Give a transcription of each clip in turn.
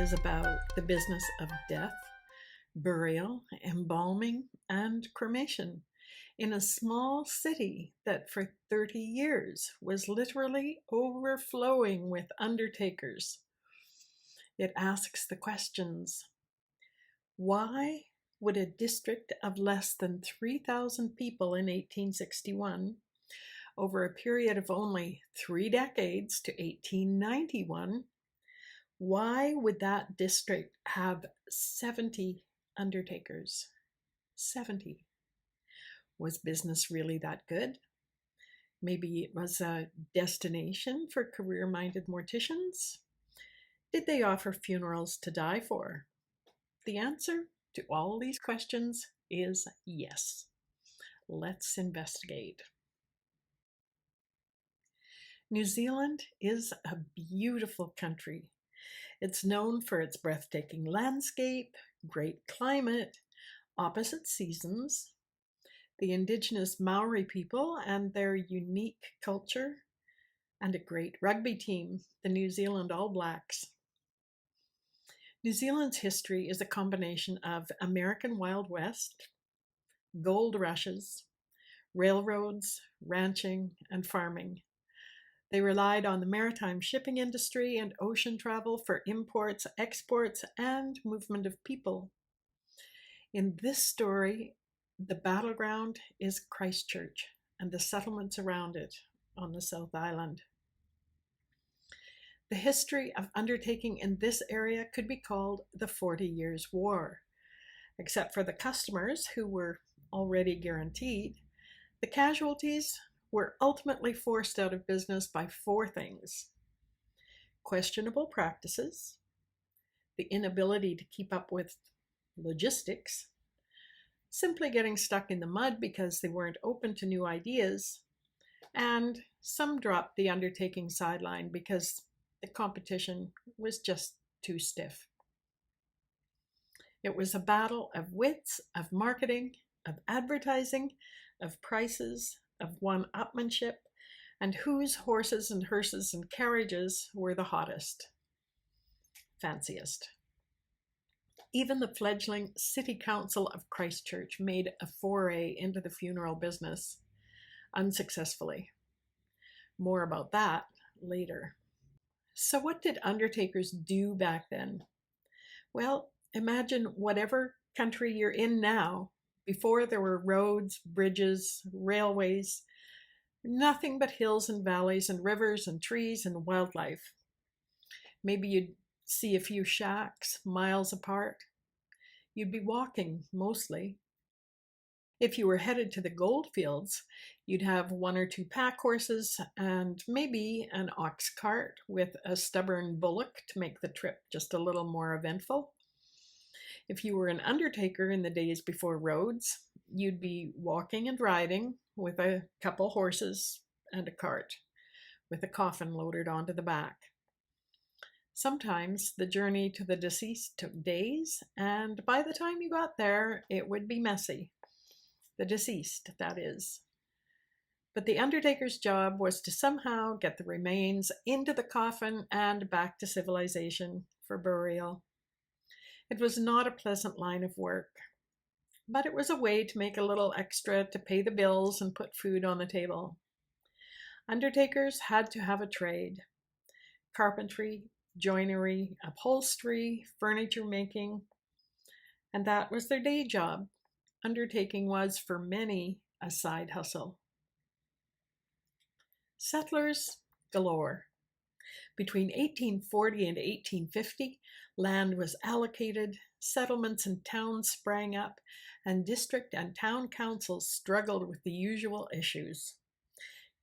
is about the business of death, burial, embalming, and cremation in a small city that for 30 years was literally overflowing with undertakers. It asks the questions: why would a district of less than 3,000 people in 1861, over a period of only 3 decades to 1891, why would that district have 70 undertakers? 70. Was business really that good? Maybe it was a destination for career-minded morticians? Did they offer funerals to die for? The answer to all these questions is yes. Let's investigate. New Zealand is a beautiful country. It's known for its breathtaking landscape, great climate, opposite seasons, the indigenous Maori people and their unique culture, and a great rugby team, the New Zealand All Blacks. New Zealand's history is a combination of American Wild West, gold rushes, railroads, ranching, and farming. They relied on the maritime shipping industry and ocean travel for imports, exports, and movement of people. In this story, the battleground is Christchurch and the settlements around it on the South Island. The history of undertaking in this area could be called the 40 Years' War. Except for the customers, who were already guaranteed, the casualties were ultimately forced out of business by 4 things: questionable practices, the inability to keep up with logistics, simply getting stuck in the mud because they weren't open to new ideas, and some dropped the undertaking sideline because the competition was just too stiff. It was a battle of wits, of marketing, of advertising, of prices, of one-upmanship, and whose horses and hearses and carriages were the hottest, fanciest. Even the fledgling City Council of Christchurch made a foray into the funeral business, unsuccessfully. More about that later. So what did undertakers do back then? Well, imagine whatever country you're in now. Before there were roads, bridges, railways, nothing but hills and valleys and rivers and trees and wildlife. Maybe you'd see a few shacks miles apart. You'd be walking mostly. If you were headed to the gold fields, you'd have 1 or 2 pack horses and maybe an ox cart with a stubborn bullock to make the trip just a little more eventful. If you were an undertaker in the days before roads, you'd be walking and riding with a couple horses and a cart, with a coffin loaded onto the back. Sometimes the journey to the deceased took days, and by the time you got there, it would be messy. The deceased, that is. But the undertaker's job was to somehow get the remains into the coffin and back to civilization for burial. It was not a pleasant line of work, but it was a way to make a little extra to pay the bills and put food on the table. Undertakers had to have a trade: carpentry, joinery, upholstery, furniture making, and that was their day job. Undertaking was, for many, a side hustle. Settlers galore. Between 1840 and 1850, land was allocated, settlements and towns sprang up, and district and town councils struggled with the usual issues: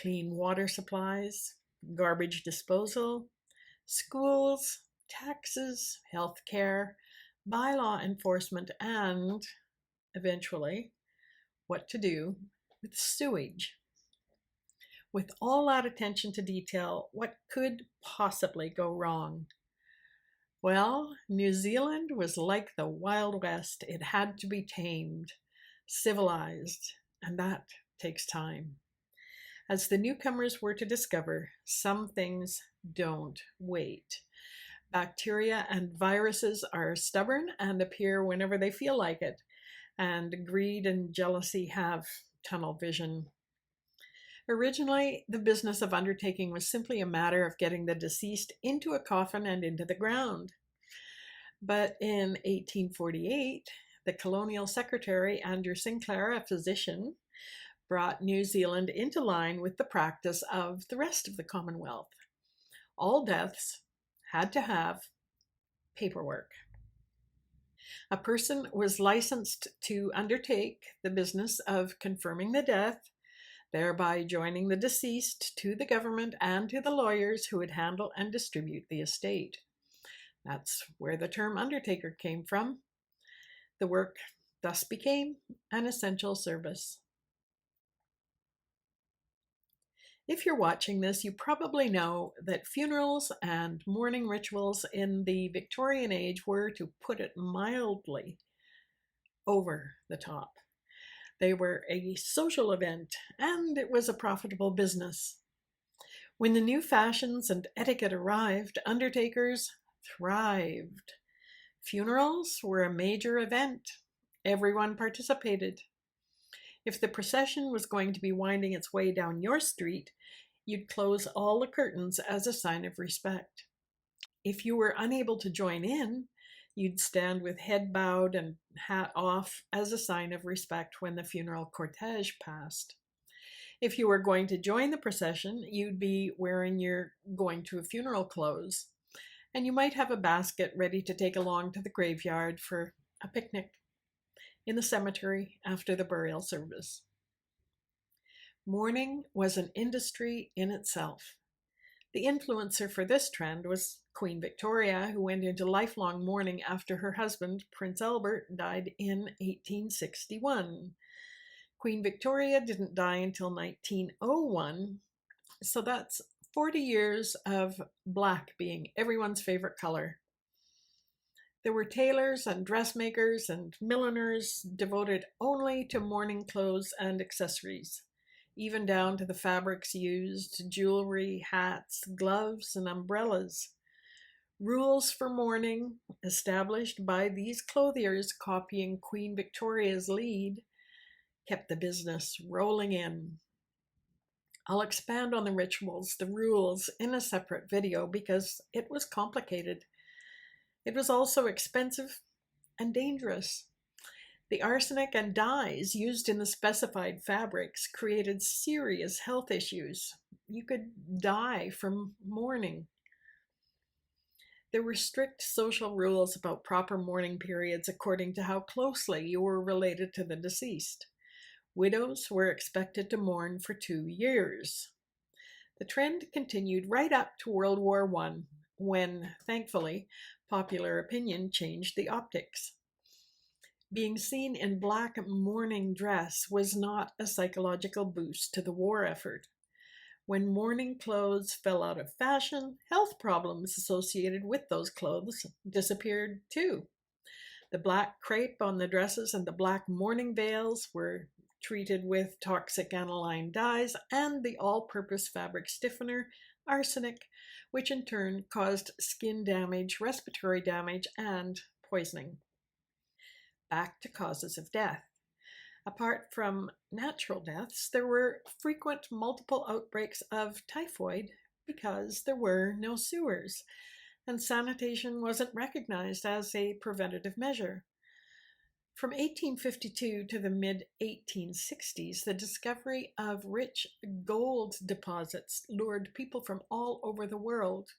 clean water supplies, garbage disposal, schools, taxes, health care, bylaw enforcement, and, eventually, what to do with sewage. With all that attention to detail, what could possibly go wrong? Well, New Zealand was like the Wild West. It had to be tamed, civilized, and that takes time. As the newcomers were to discover, some things don't wait. Bacteria and viruses are stubborn and appear whenever they feel like it, and greed and jealousy have tunnel vision. Originally, the business of undertaking was simply a matter of getting the deceased into a coffin and into the ground. But in 1848, the colonial secretary, Andrew Sinclair, a physician, brought New Zealand into line with the practice of the rest of the Commonwealth. All deaths had to have paperwork. A person was licensed to undertake the business of confirming the death, thereby joining the deceased to the government and to the lawyers who would handle and distribute the estate. That's where the term undertaker came from. The work thus became an essential service. If you're watching this, you probably know that funerals and mourning rituals in the Victorian age were, to put it mildly, over the top. They were a social event, and it was a profitable business. When the new fashions and etiquette arrived, undertakers thrived. Funerals were a major event. Everyone participated. If the procession was going to be winding its way down your street, you'd close all the curtains as a sign of respect. If you were unable to join in, you'd stand with head bowed and hat off as a sign of respect when the funeral cortege passed. If you were going to join the procession, you'd be wearing your going to a funeral clothes, and you might have a basket ready to take along to the graveyard for a picnic in the cemetery after the burial service. Mourning was an industry in itself. The influencer for this trend was Queen Victoria, who went into lifelong mourning after her husband, Prince Albert, died in 1861. Queen Victoria didn't die until 1901, so that's 40 years of black being everyone's favorite color. There were tailors and dressmakers and milliners devoted only to mourning clothes and accessories, even down to the fabrics used, jewelry, hats, gloves, and umbrellas. Rules for mourning, established by these clothiers copying Queen Victoria's lead, kept the business rolling in. I'll expand on the rituals, the rules, in a separate video because it was complicated. It was also expensive and dangerous. The arsenic and dyes used in the specified fabrics created serious health issues. You could die from mourning. There were strict social rules about proper mourning periods according to how closely you were related to the deceased. Widows were expected to mourn for 2 years. The trend continued right up to World War I, when, thankfully, popular opinion changed the optics. Being seen in black mourning dress was not a psychological boost to the war effort. When mourning clothes fell out of fashion, health problems associated with those clothes disappeared too. The black crepe on the dresses and the black mourning veils were treated with toxic aniline dyes and the all-purpose fabric stiffener, arsenic, which in turn caused skin damage, respiratory damage, and poisoning. Back to causes of death. Apart from natural deaths, there were frequent multiple outbreaks of typhoid because there were no sewers, and sanitation wasn't recognized as a preventative measure. From 1852 to the mid-1860s, the discovery of rich gold deposits lured people from all over the world.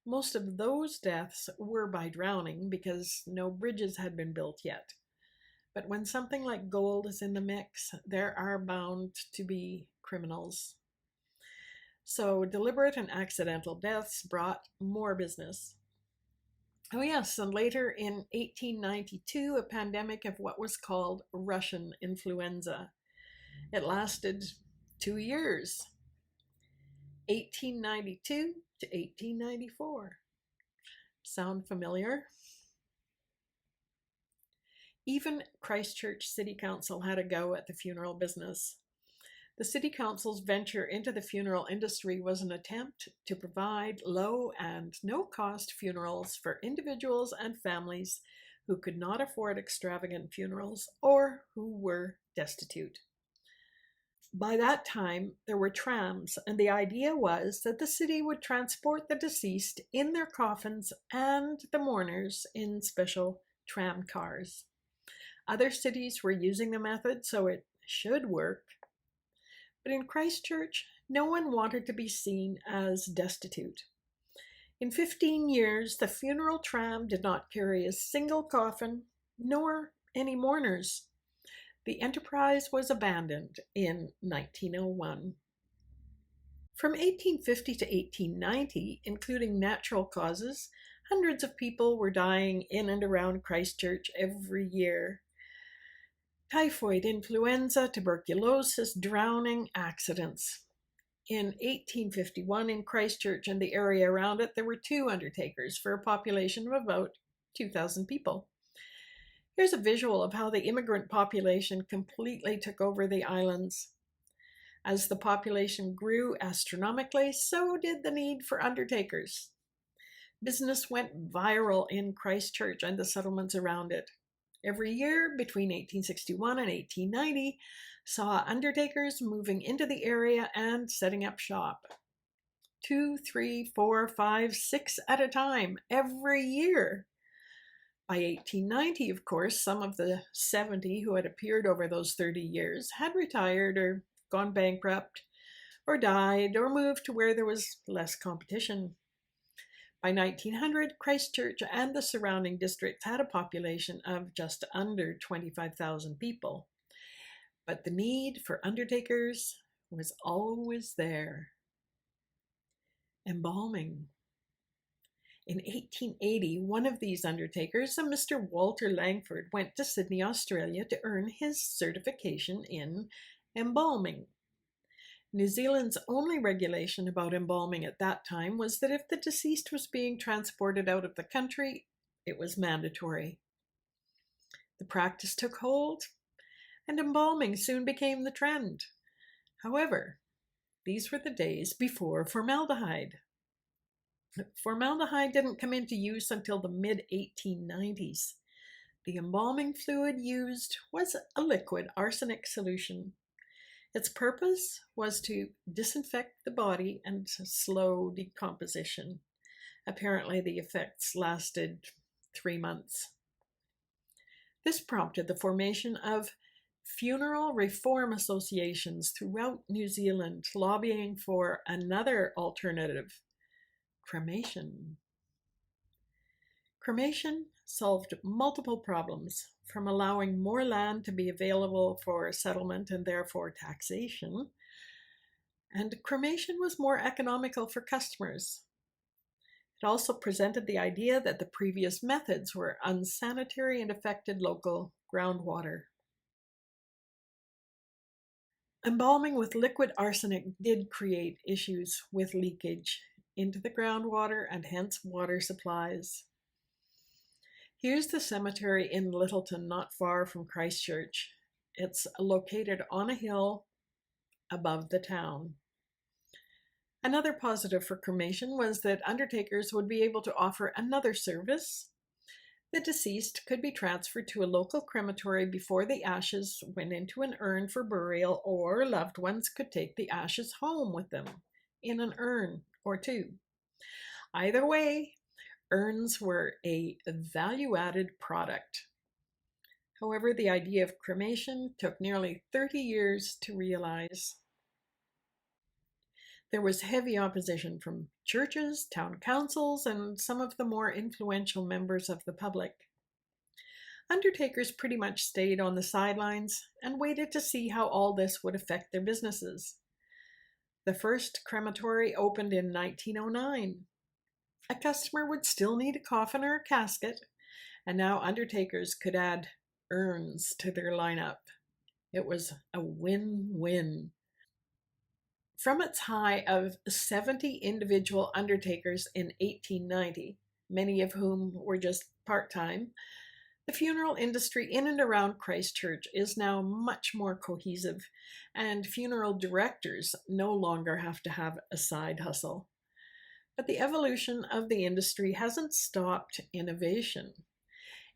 Most of those deaths were by drowning because no bridges had been built yet. But when something like gold is in the mix, there are bound to be criminals. So deliberate and accidental deaths brought more business. Oh yes, and later in 1892, a pandemic of what was called Russian influenza. It lasted 2 years, 1892 to 1894. Sound familiar? Even Christchurch City Council had a go at the funeral business. The City Council's venture into the funeral industry was an attempt to provide low and no-cost funerals for individuals and families who could not afford extravagant funerals or who were destitute. By that time, there were trams, and the idea was that the city would transport the deceased in their coffins and the mourners in special tram cars. Other cities were using the method, so it should work. But in Christchurch, no one wanted to be seen as destitute. In 15 years, the funeral tram did not carry a single coffin, nor any mourners. The enterprise was abandoned in 1901. From 1850 to 1890, including natural causes, hundreds of people were dying in and around Christchurch every year. Typhoid, influenza, tuberculosis, drowning, accidents. In 1851 in Christchurch and the area around it, there were 2 undertakers for a population of about 2,000 people. Here's a visual of how the immigrant population completely took over the islands. As the population grew astronomically, so did the need for undertakers. Business went viral in Christchurch and the settlements around it. Every year between 1861 and 1890 saw undertakers moving into the area and setting up shop. 2, 3, 4, 5, 6 at a time every year. By 1890, of course, some of the 70 who had appeared over those 30 years had retired or gone bankrupt or died or moved to where there was less competition. By 1900, Christchurch and the surrounding districts had a population of just under 25,000 people. But the need for undertakers was always there. Embalming. In 1880, one of these undertakers, a Mr. Walter Langford, went to Sydney, Australia to earn his certification in embalming. New Zealand's only regulation about embalming at that time was that if the deceased was being transported out of the country, it was mandatory. The practice took hold, and embalming soon became the trend. However, these were the days before formaldehyde. Formaldehyde didn't come into use until the mid-1890s. The embalming fluid used was a liquid arsenic solution. Its purpose was to disinfect the body and slow decomposition. Apparently, the effects lasted 3 months. This prompted the formation of funeral reform associations throughout New Zealand, lobbying for another alternative, cremation. Cremation solved multiple problems, from allowing more land to be available for settlement and therefore taxation, and cremation was more economical for customers. It also presented the idea that the previous methods were unsanitary and affected local groundwater. Embalming with liquid arsenic did create issues with leakage into the groundwater and hence water supplies. Here's the cemetery in Littleton, not far from Christchurch. It's located on a hill above the town. Another positive for cremation was that undertakers would be able to offer another service. The deceased could be transferred to a local crematory before the ashes went into an urn for burial, or loved ones could take the ashes home with them in an urn or 2. Either way, urns were a value-added product. However, the idea of cremation took nearly 30 years to realize. There was heavy opposition from churches, town councils, and some of the more influential members of the public. Undertakers pretty much stayed on the sidelines and waited to see how all this would affect their businesses. The first crematory opened in 1909. A customer would still need a coffin or a casket, and now undertakers could add urns to their lineup. It was a win-win. From its high of 70 individual undertakers in 1890, many of whom were just part-time, The funeral industry in and around Christchurch is now much more cohesive, and funeral directors no longer have to have a side hustle. But the evolution of the industry hasn't stopped innovation.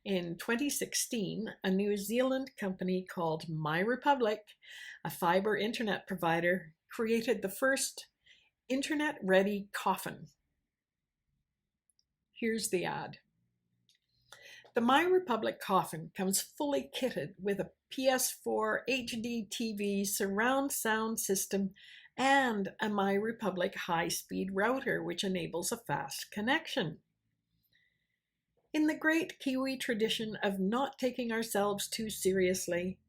In 2016, a New Zealand company called MyRepublic, a fiber internet provider, created the first internet-ready coffin. Here's the ad. The MyRepublic coffin comes fully kitted with a PS4 HD TV surround sound system and a MyRepublic high-speed router, which enables a fast connection. In the great Kiwi tradition of not taking ourselves too seriously,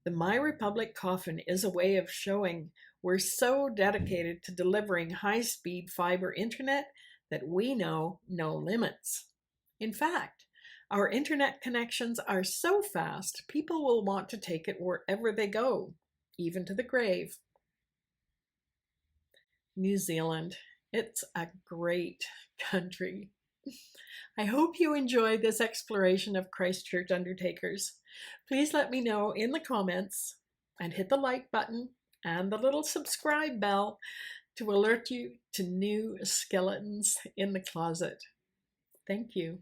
the MyRepublic coffin is a way of showing we're so dedicated to delivering high-speed fiber internet that we know no limits. In fact, our internet connections are so fast, people will want to take it wherever they go, even to the grave. New Zealand, it's a great country. I hope you enjoyed this exploration of Christchurch undertakers. Please let me know in the comments and hit the like button and the little subscribe bell to alert you to new skeletons in the closet. Thank you.